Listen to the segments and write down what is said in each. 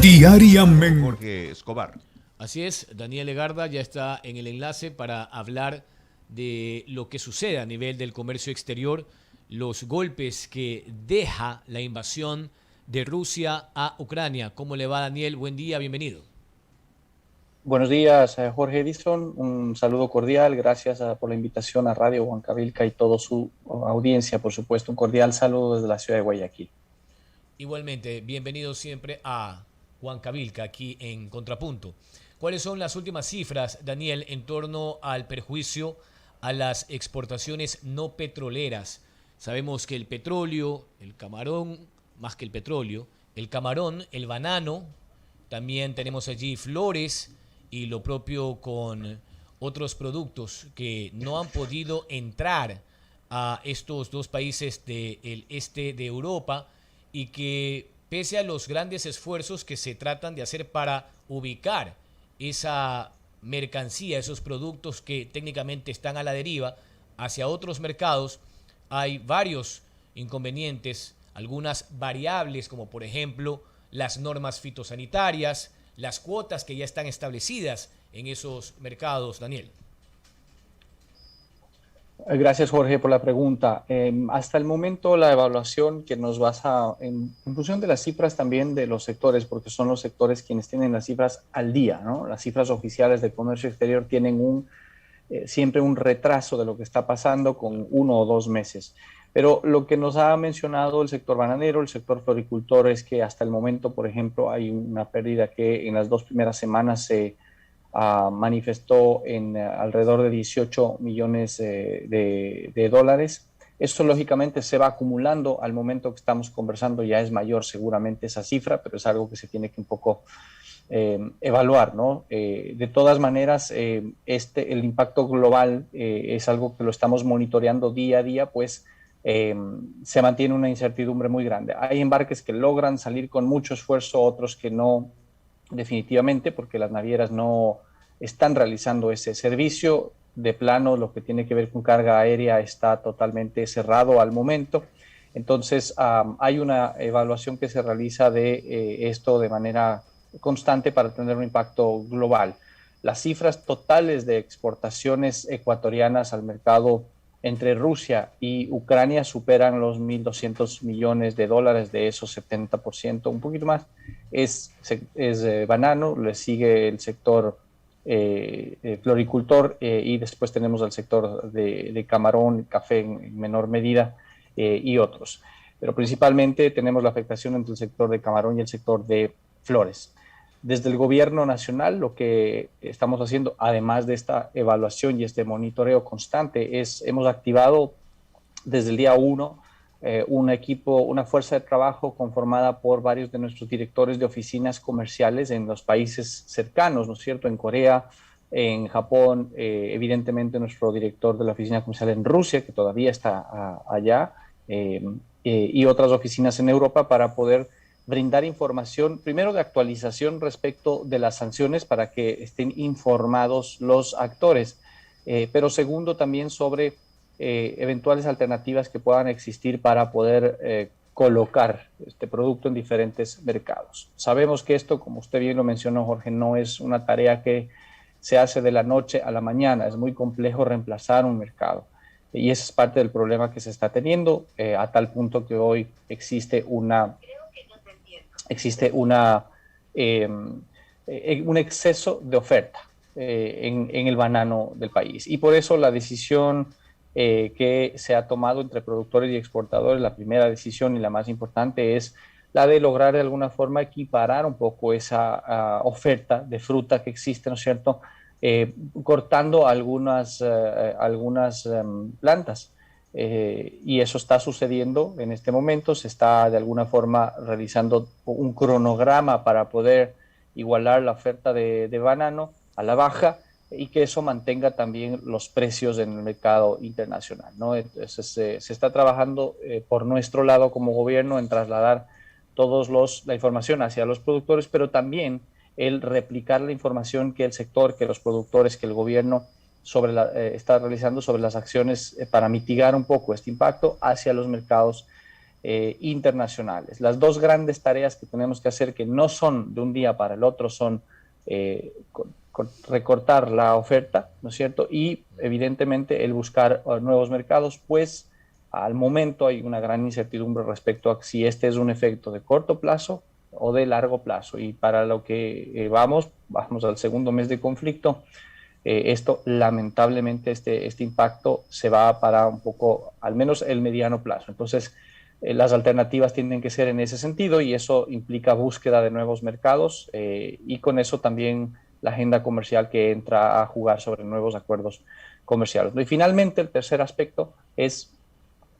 Diariamente. Jorge Escobar. Así es, Daniel Legarda ya está en el enlace para hablar de lo que sucede a nivel del comercio exterior, los golpes que deja la invasión de Rusia a Ucrania. ¿Cómo le va, Daniel? Buen día, bienvenido. Buenos días, Jorge Edison. Un saludo cordial. Gracias por la invitación a Radio Huancavilca y toda su audiencia. Por supuesto, un cordial saludo desde la ciudad de Guayaquil. Igualmente, bienvenido siempre a Huancavilca, aquí en Contrapunto. ¿Cuáles son las últimas cifras, Daniel, en torno al perjuicio a las exportaciones no petroleras? Sabemos que el petróleo, el camarón, más que el petróleo, el camarón, el banano, también tenemos allí flores y lo propio con otros productos que no han podido entrar a estos dos países del este de Europa y que pese a los grandes esfuerzos que se tratan de hacer para ubicar esa mercancía, esos productos que técnicamente están a la deriva hacia otros mercados, hay varios inconvenientes, algunas variables como por ejemplo las normas fitosanitarias, las cuotas que ya están establecidas en esos mercados, Daniel. Gracias, Jorge, por la pregunta. Hasta el momento, la evaluación que nos basa en función de las cifras también de los sectores, porque son los sectores quienes tienen las cifras al día, ¿no? Las cifras oficiales del comercio exterior tienen siempre un retraso de lo que está pasando con 1 o 2 meses. Pero lo que nos ha mencionado el sector bananero, el sector floricultor, es que hasta el momento, por ejemplo, hay una pérdida que en las 2 primeras semanas se manifestó en alrededor de 18 millones de dólares. Esto lógicamente se va acumulando al momento que estamos conversando, ya es mayor seguramente esa cifra, pero es algo que se tiene que un poco evaluar, ¿no? De todas maneras, el impacto global es algo que lo estamos monitoreando día a día, pues se mantiene una incertidumbre muy grande. Hay embarques que logran salir con mucho esfuerzo, otros que no, definitivamente, porque las navieras no están realizando ese servicio. De plano, lo que tiene que ver con carga aérea está totalmente cerrado al momento. Entonces, hay una evaluación que se realiza de esto de manera constante para tener un impacto global. Las cifras totales de exportaciones ecuatorianas al mercado entre Rusia y Ucrania superan los 1.200 millones de dólares, de esos 70%, un poquito más, es banano, le sigue el sector floricultor y después tenemos el sector de camarón, café en menor medida y otros. Pero principalmente tenemos la afectación entre el sector de camarón y el sector de flores. Desde el gobierno nacional, lo que estamos haciendo, además de esta evaluación y este monitoreo constante, hemos activado desde el día 1 un equipo, una fuerza de trabajo conformada por varios de nuestros directores de oficinas comerciales en los países cercanos, ¿no es cierto? En Corea, en Japón, evidentemente nuestro director de la oficina comercial en Rusia, que todavía está allá, y otras oficinas en Europa para poder brindar información, primero de actualización respecto de las sanciones para que estén informados los actores, pero segundo también sobre eventuales alternativas que puedan existir para poder colocar este producto en diferentes mercados. Sabemos que esto, como usted bien lo mencionó, Jorge, no es una tarea que se hace de la noche a la mañana, es muy complejo reemplazar un mercado. Y ese es parte del problema que se está teniendo, a tal punto que hoy existe un exceso de oferta en el banano del país. Y por eso la decisión que se ha tomado entre productores y exportadores, la primera decisión y la más importante es la de lograr de alguna forma equiparar un poco esa oferta de fruta que existe, ¿no es cierto?, cortando algunas plantas. Y eso está sucediendo en este momento. Se está de alguna forma realizando un cronograma para poder igualar la oferta de banano a la baja y que eso mantenga también los precios en el mercado internacional, ¿no? Entonces, se está trabajando por nuestro lado como gobierno en trasladar la información hacia los productores, pero también el replicar la información que el sector, que los productores, que el gobierno está realizando sobre las acciones para mitigar un poco este impacto hacia los mercados internacionales. Las dos grandes tareas que tenemos que hacer, que no son de un día para el otro, son recortar la oferta, ¿no es cierto? Y evidentemente el buscar nuevos mercados, pues al momento hay una gran incertidumbre respecto a si este es un efecto de corto plazo o de largo plazo. Y para lo que vamos al segundo mes de conflicto, esto lamentablemente, este impacto se va para un poco, al menos el mediano plazo. Entonces, las alternativas tienen que ser en ese sentido y eso implica búsqueda de nuevos mercados y con eso también la agenda comercial que entra a jugar sobre nuevos acuerdos comerciales. Y finalmente, el tercer aspecto es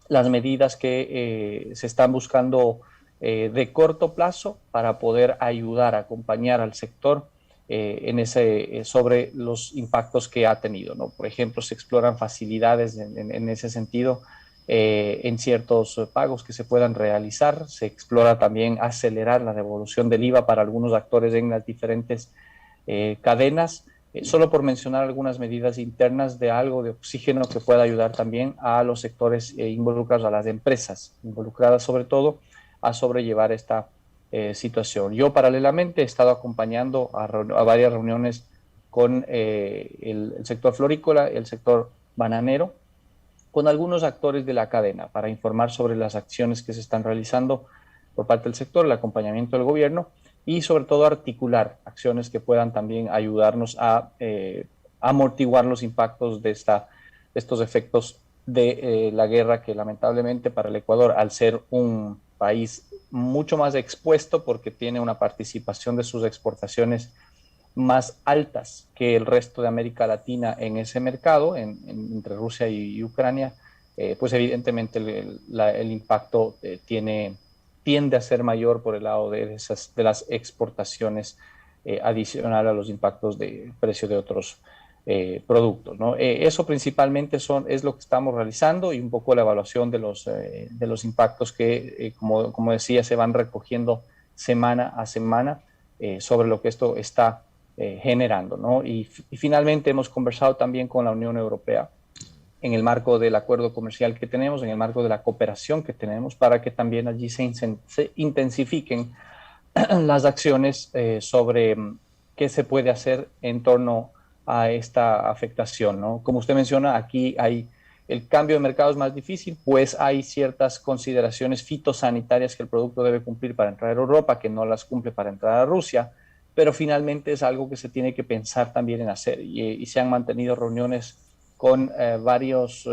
las medidas que se están buscando de corto plazo para poder ayudar a acompañar al sector sobre los impactos que ha tenido, ¿no? Por ejemplo, se exploran facilidades en ese sentido en ciertos pagos que se puedan realizar. Se explora también acelerar la devolución del IVA para algunos actores en las diferentes cadenas. Solo por mencionar algunas medidas internas de algo de oxígeno que pueda ayudar también a los sectores involucrados, a las empresas involucradas sobre todo, a sobrellevar esta situación. Yo paralelamente he estado acompañando a varias reuniones con el sector florícola, el sector bananero, con algunos actores de la cadena para informar sobre las acciones que se están realizando por parte del sector, el acompañamiento del gobierno y sobre todo articular acciones que puedan también ayudarnos a amortiguar los impactos de estos efectos de la guerra que lamentablemente para el Ecuador, al ser un país mucho más expuesto porque tiene una participación de sus exportaciones más altas que el resto de América Latina en ese mercado, entre Rusia y Ucrania, pues evidentemente el impacto tiende a ser mayor por el lado de las exportaciones adicional a los impactos de precio de otros productos, ¿no? Eso principalmente es lo que estamos realizando y un poco la evaluación de los impactos que, como decía, se van recogiendo semana a semana sobre lo que esto está generando, ¿no? Y finalmente hemos conversado también con la Unión Europea en el marco del acuerdo comercial que tenemos, en el marco de la cooperación que tenemos, para que también allí se intensifiquen las acciones sobre qué se puede hacer en torno a esta afectación, ¿no? Como usted menciona, aquí el cambio de mercado es más difícil, pues hay ciertas consideraciones fitosanitarias que el producto debe cumplir para entrar a Europa, que no las cumple para entrar a Rusia, pero finalmente es algo que se tiene que pensar también en hacer y se han mantenido reuniones con varios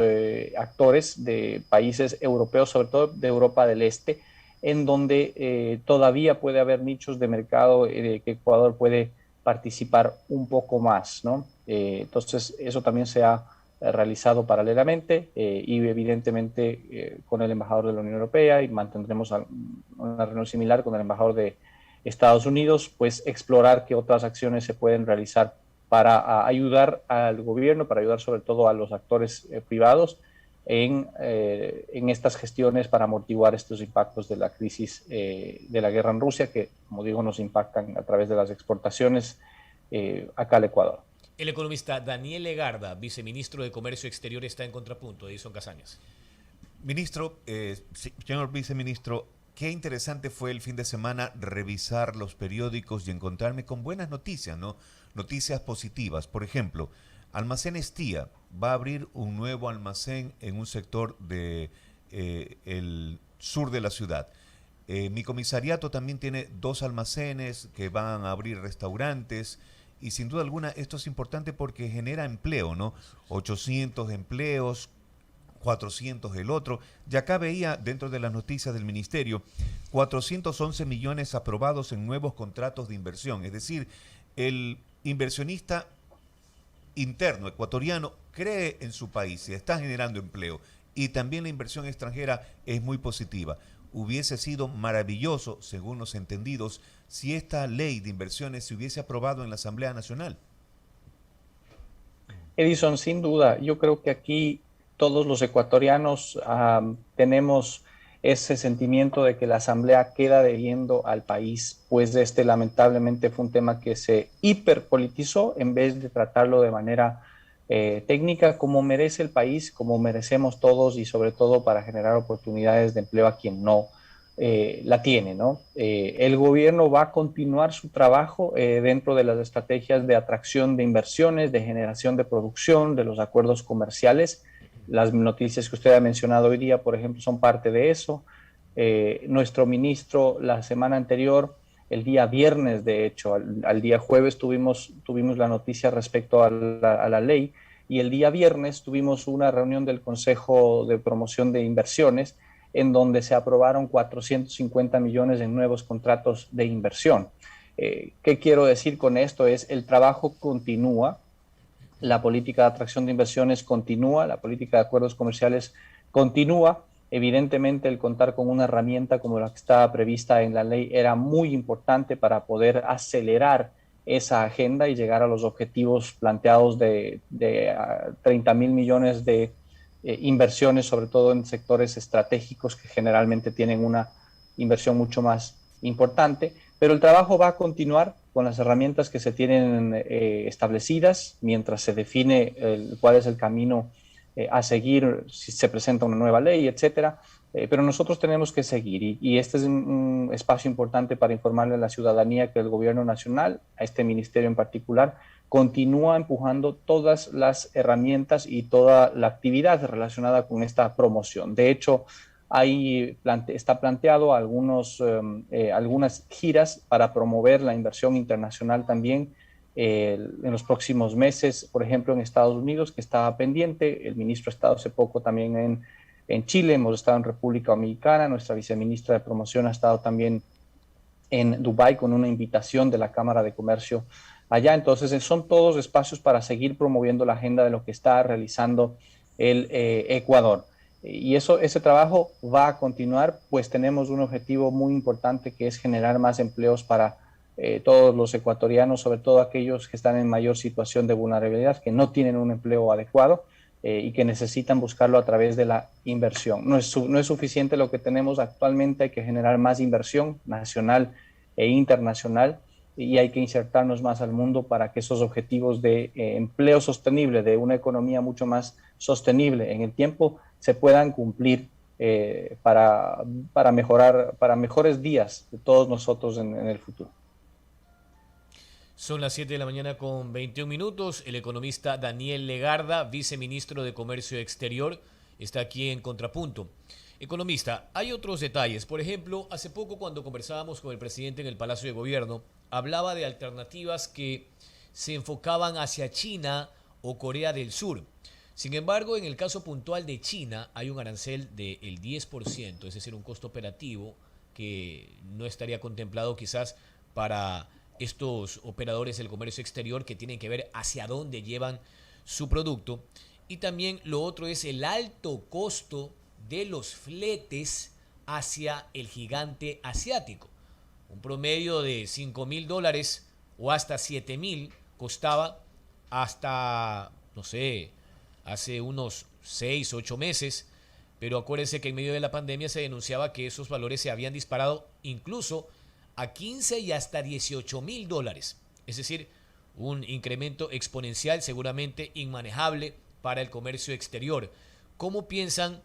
actores de países europeos, sobre todo de Europa del Este, en donde todavía puede haber nichos de mercado que Ecuador puede participar un poco más, ¿no? Entonces, eso también se ha realizado paralelamente y evidentemente con el embajador de la Unión Europea y mantendremos una reunión similar con el embajador de Estados Unidos, pues explorar qué otras acciones se pueden realizar para ayudar al gobierno, para ayudar sobre todo a los actores privados en estas gestiones para amortiguar estos impactos de la crisis de la guerra en Rusia, que, como digo, nos impactan a través de las exportaciones acá al Ecuador. El economista Daniel Legarda, viceministro de Comercio Exterior, está en Contrapunto. Edison Casañas. Ministro, señor viceministro, qué interesante fue el fin de semana revisar los periódicos y encontrarme con buenas noticias, ¿no? Noticias positivas. Por ejemplo, Almacenes Tía va a abrir un nuevo almacén en un sector de el sur de la ciudad. Mi comisariato también tiene 2 almacenes que van a abrir restaurantes y sin duda alguna esto es importante porque genera empleo, ¿no? 800 empleos, 400 el otro. Y acá veía dentro de las noticias del ministerio 411 millones aprobados en nuevos contratos de inversión. Es decir, el inversionista interno ecuatoriano cree en su país y está generando empleo. Y también la inversión extranjera es muy positiva. Hubiese sido maravilloso, según los entendidos, si esta ley de inversiones se hubiese aprobado en la Asamblea Nacional. Edison, sin duda, yo creo que aquí todos los ecuatorianos tenemos ese sentimiento de que la Asamblea queda debiendo al país, pues lamentablemente fue un tema que se hiperpolitizó en vez de tratarlo de manera técnica como merece el país, como merecemos todos y sobre todo para generar oportunidades de empleo a quien no la tiene, ¿no? El gobierno va a continuar su trabajo dentro de las estrategias de atracción de inversiones, de generación de producción, de los acuerdos comerciales. Las noticias que usted ha mencionado hoy día, por ejemplo, son parte de eso. Nuestro ministro la semana anterior, el día viernes, de hecho, al día jueves tuvimos la noticia respecto a la ley, y el día viernes tuvimos una reunión del Consejo de Promoción de Inversiones en donde se aprobaron 450 millones en nuevos contratos de inversión. ¿Qué quiero decir con esto? Es el trabajo continúa, la política de atracción de inversiones continúa, la política de acuerdos comerciales continúa. Evidentemente, el contar con una herramienta como la que estaba prevista en la ley era muy importante para poder acelerar esa agenda y llegar a los objetivos planteados de 30.000 millones de inversiones, sobre todo en sectores estratégicos que generalmente tienen una inversión mucho más importante. Pero el trabajo va a continuar con las herramientas que se tienen establecidas mientras se define cuál es el camino a seguir, si se presenta una nueva ley, etcétera. Pero nosotros tenemos que seguir y este es un espacio importante para informarle a la ciudadanía que el gobierno nacional, a este ministerio en particular, continúa empujando todas las herramientas y toda la actividad relacionada con esta promoción. De hecho, ahí está planteado algunas giras para promover la inversión internacional también en los próximos meses, por ejemplo, en Estados Unidos, que estaba pendiente. El ministro ha estado hace poco también en Chile, hemos estado en República Dominicana, nuestra viceministra de Promoción ha estado también en Dubái con una invitación de la Cámara de Comercio allá. Entonces, son todos espacios para seguir promoviendo la agenda de lo que está realizando el Ecuador. Y ese trabajo va a continuar, pues tenemos un objetivo muy importante que es generar más empleos para todos los ecuatorianos, sobre todo aquellos que están en mayor situación de vulnerabilidad, que no tienen un empleo adecuado y que necesitan buscarlo a través de la inversión. No es suficiente lo que tenemos actualmente, hay que generar más inversión nacional e internacional y hay que insertarnos más al mundo para que esos objetivos de empleo sostenible, de una economía mucho más sostenible en el tiempo, se puedan cumplir para mejorar, para mejores días de todos nosotros en el futuro. Son las 7 de la mañana con 21 minutos. El economista Daniel Legarda, viceministro de Comercio Exterior, está aquí en Contrapunto. Economista, hay otros detalles. Por ejemplo, hace poco cuando conversábamos con el presidente en el Palacio de Gobierno, hablaba de alternativas que se enfocaban hacia China o Corea del Sur. Sin embargo, en el caso puntual de China hay un arancel del 10%, es decir, un costo operativo que no estaría contemplado quizás para estos operadores del comercio exterior que tienen que ver hacia dónde llevan su producto. Y también lo otro es el alto costo de los fletes hacia el gigante asiático. Un promedio de $5.000 o hasta 7.000 costaba hasta, no sé, hace unos 6 o 8 meses, pero acuérdense que en medio de la pandemia se denunciaba que esos valores se habían disparado incluso a 15 y hasta $18.000. Es decir, un incremento exponencial seguramente inmanejable para el comercio exterior. ¿Cómo piensan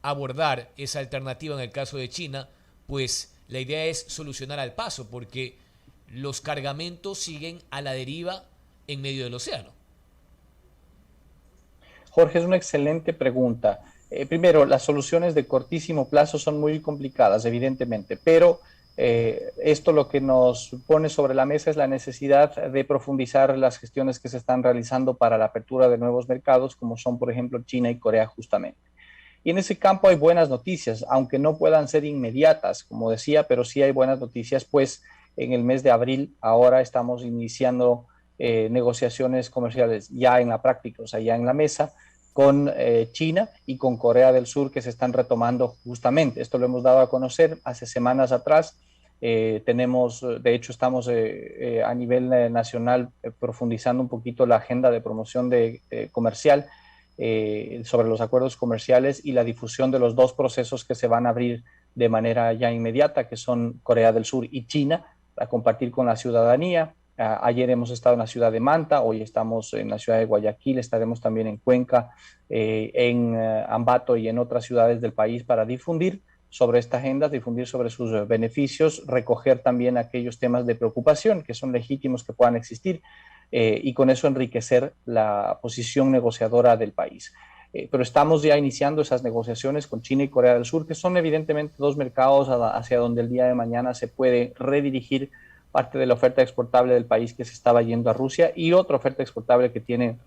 abordar esa alternativa en el caso de China? Pues la idea es solucionar al paso, porque los cargamentos siguen a la deriva en medio del océano. Jorge, es una excelente pregunta. Primero, las soluciones de cortísimo plazo son muy complicadas, evidentemente, pero esto lo que nos pone sobre la mesa es la necesidad de profundizar las gestiones que se están realizando para la apertura de nuevos mercados, como son, por ejemplo, China y Corea justamente. Y en ese campo hay buenas noticias, aunque no puedan ser inmediatas, como decía, pero sí hay buenas noticias, pues en el mes de abril ahora estamos iniciando negociaciones comerciales ya en la práctica, o sea, ya en la mesa, con China y con Corea del Sur que se están retomando justamente. Esto lo hemos dado a conocer hace semanas atrás. De hecho, estamos a nivel nacional profundizando un poquito la agenda de promoción comercial sobre los acuerdos comerciales y la difusión de los dos procesos que se van a abrir de manera ya inmediata, que son Corea del Sur y China, para compartir con la ciudadanía, Ayer hemos estado en la ciudad de Manta, hoy estamos en la ciudad de Guayaquil, estaremos también en Cuenca, en Ambato y en otras ciudades del país para difundir sobre esta agenda, difundir sobre sus beneficios, recoger también aquellos temas de preocupación que son legítimos que puedan existir y con eso enriquecer la posición negociadora del país. Pero estamos ya iniciando esas negociaciones con China y Corea del Sur, que son evidentemente dos mercados hacia donde el día de mañana se puede redirigir parte de la oferta exportable del país que se estaba yendo a Rusia y otra oferta exportable que tiene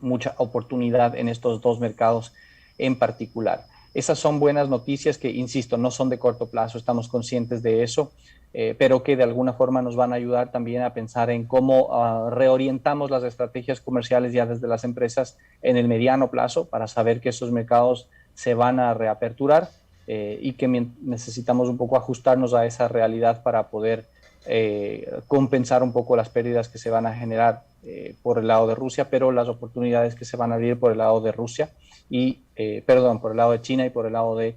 mucha oportunidad en estos dos mercados en particular. Esas son buenas noticias que, insisto, no son de corto plazo, estamos conscientes de eso, pero que de alguna forma nos van a ayudar también a pensar en cómo reorientamos las estrategias comerciales ya desde las empresas en el mediano plazo para saber que esos mercados se van a reaperturar y que necesitamos un poco ajustarnos a esa realidad para poder compensar un poco las pérdidas que se van a generar por el lado de Rusia, pero las oportunidades que se van a abrir por el lado de Rusia y, por el lado de China y por el lado de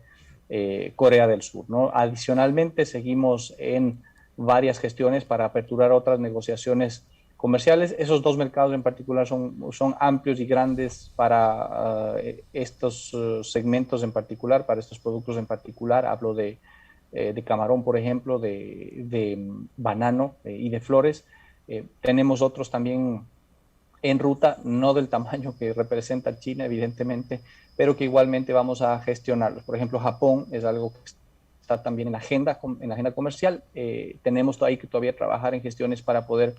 Corea del Sur, ¿no? Adicionalmente, seguimos en varias gestiones para aperturar otras negociaciones comerciales. Esos dos mercados en particular son amplios y grandes para estos segmentos en particular, para estos productos en particular. Hablo de camarón, por ejemplo, de banano y de flores. Tenemos otros también en ruta, no del tamaño que representa China, evidentemente, pero que igualmente vamos a gestionarlos. Por ejemplo, Japón es algo que está también en la agenda comercial. Tenemos ahí que todavía trabajar en gestiones para poder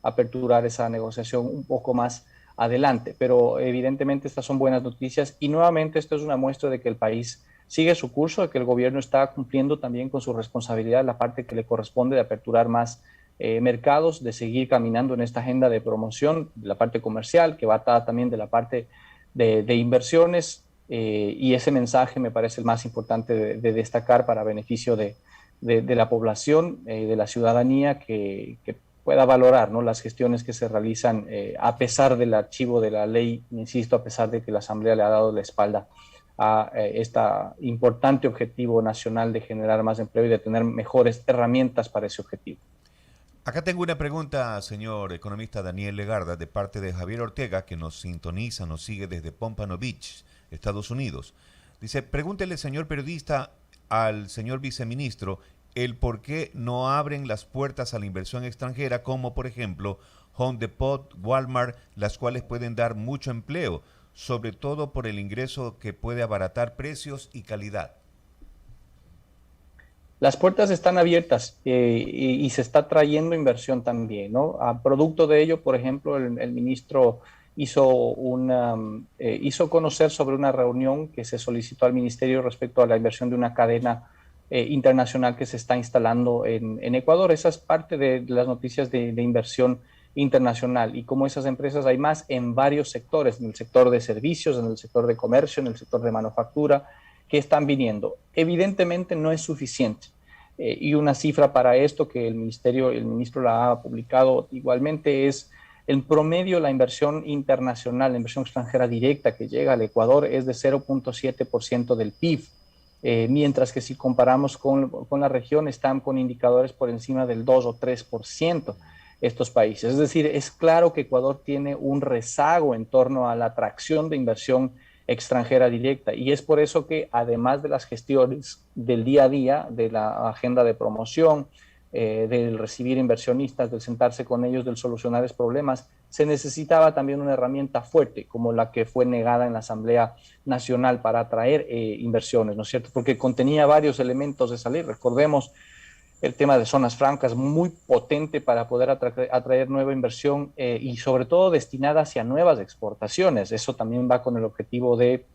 aperturar esa negociación un poco más adelante, pero evidentemente estas son buenas noticias y nuevamente esto es una muestra de que el país sigue su curso, de que el gobierno está cumpliendo también con su responsabilidad, la parte que le corresponde de aperturar más mercados, de seguir caminando en esta agenda de promoción, de la parte comercial, que va atada también de la parte de inversiones, y ese mensaje me parece el más importante de destacar para beneficio de la población, de la ciudadanía, que pueda valorar, ¿no?, las gestiones que se realizan a pesar del archivo de la ley, insisto, a pesar de que la Asamblea le ha dado la espalda a este importante objetivo nacional de generar más empleo y de tener mejores herramientas para ese objetivo. Acá tengo una pregunta, señor economista Daniel Legarda, de parte de Javier Ortega, que nos sintoniza, nos sigue desde Pompano Beach, Estados Unidos. Dice, pregúntele, señor periodista, al señor viceministro, el por qué no abren las puertas a la inversión extranjera, como por ejemplo Home Depot, Walmart, las cuales pueden dar mucho empleo, sobre todo por el ingreso que puede abaratar precios y calidad. Las puertas están abiertas y se está trayendo inversión también, ¿no? A producto de ello, por ejemplo, el ministro hizo conocer sobre una reunión que se solicitó al ministerio respecto a la inversión de una cadena internacional que se está instalando en Ecuador. Esa es parte de las noticias de inversión internacional y como esas empresas hay más en varios sectores, en el sector de servicios, en el sector de comercio, en el sector de manufactura, que están viniendo. Evidentemente no es suficiente y una cifra para esto que el ministro la ha publicado igualmente es el promedio, la inversión internacional, la inversión extranjera directa que llega al Ecuador es de 0.7% del PIB, mientras que si comparamos con la región están con indicadores por encima del 2 o 3% estos países. Es decir, es claro que Ecuador tiene un rezago en torno a la atracción de inversión extranjera directa y es por eso que además de las gestiones del día a día, de la agenda de promoción, del recibir inversionistas, del sentarse con ellos, del solucionar problemas, se necesitaba también una herramienta fuerte como la que fue negada en la Asamblea Nacional para atraer inversiones, ¿no es cierto? Porque contenía varios elementos de esa ley. Recordemos el tema de zonas francas, muy potente para poder atraer nueva inversión y sobre todo destinada hacia nuevas exportaciones. Eso también va con el objetivo de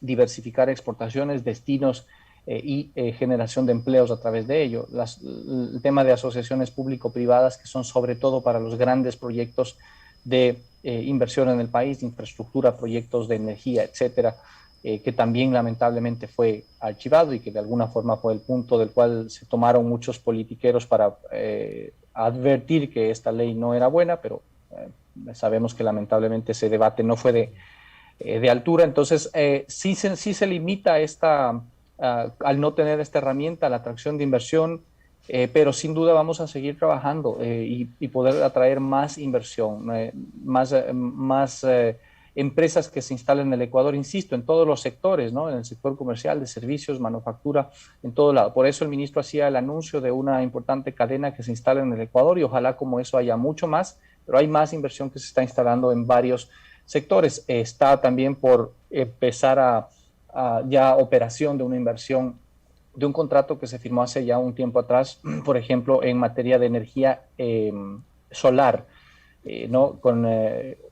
diversificar exportaciones, destinos y generación de empleos a través de ello. El tema de asociaciones público-privadas que son sobre todo para los grandes proyectos de inversión en el país, de infraestructura, proyectos de energía, etcétera, que también lamentablemente fue archivado y que de alguna forma fue el punto del cual se tomaron muchos politiqueros para advertir que esta ley no era buena, pero sabemos que lamentablemente ese debate no fue de altura. Entonces sí se limita al no tener esta herramienta, la atracción de inversión, pero sin duda vamos a seguir trabajando y poder atraer más inversión, más empresas que se instalen en el Ecuador, insisto, en todos los sectores, ¿no? En el sector comercial, de servicios, manufactura, en todo lado. Por eso el ministro hacía el anuncio de una importante cadena que se instala en el Ecuador y ojalá como eso haya mucho más, pero hay más inversión que se está instalando en varios sectores. Está también por empezar a ya operación de una inversión de un contrato que se firmó hace ya un tiempo atrás, por ejemplo, en materia de energía solar, ¿no? Con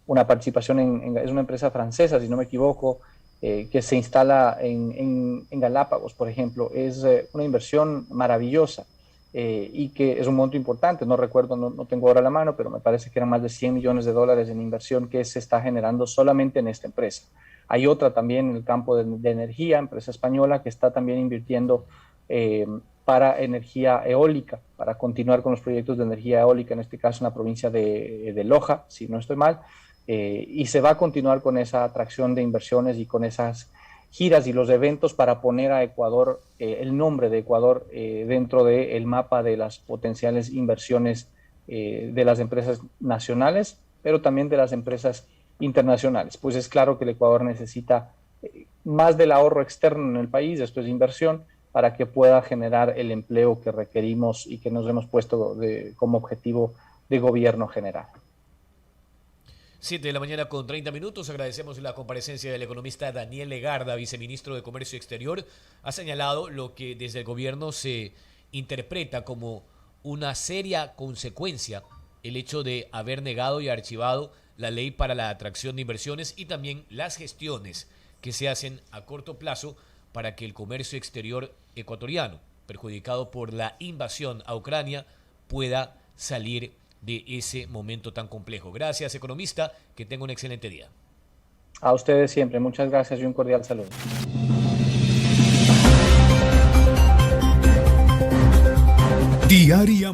una participación es una empresa francesa, si no me equivoco, que se instala en Galápagos, por ejemplo. Es una inversión maravillosa y que es un monto importante. No recuerdo, no tengo ahora la mano, pero me parece que eran más de $100 millones en inversión que se está generando solamente en esta empresa. Hay otra también en el campo de energía, empresa española, que está también invirtiendo para energía eólica, para continuar con los proyectos de energía eólica, en este caso en la provincia de Loja, si no estoy mal, y se va a continuar con esa atracción de inversiones y con esas giras y los eventos para poner a Ecuador, el nombre de Ecuador dentro del mapa de las potenciales inversiones de las empresas nacionales, pero también de las empresas internacionales. Pues es claro que el Ecuador necesita más del ahorro externo en el país, esto es inversión, para que pueda generar el empleo que requerimos y que nos hemos puesto como objetivo de gobierno general. 7 de la mañana con 30 minutos. Agradecemos la comparecencia del economista Daniel Legarda, viceministro de Comercio Exterior. Ha señalado lo que desde el gobierno se interpreta como una seria consecuencia el hecho de haber negado y archivado la ley para la atracción de inversiones y también las gestiones que se hacen a corto plazo para que el comercio exterior ecuatoriano, perjudicado por la invasión a Ucrania, pueda salir de ese momento tan complejo. Gracias, economista, que tenga un excelente día. A ustedes siempre, muchas gracias y un cordial saludo. Diaria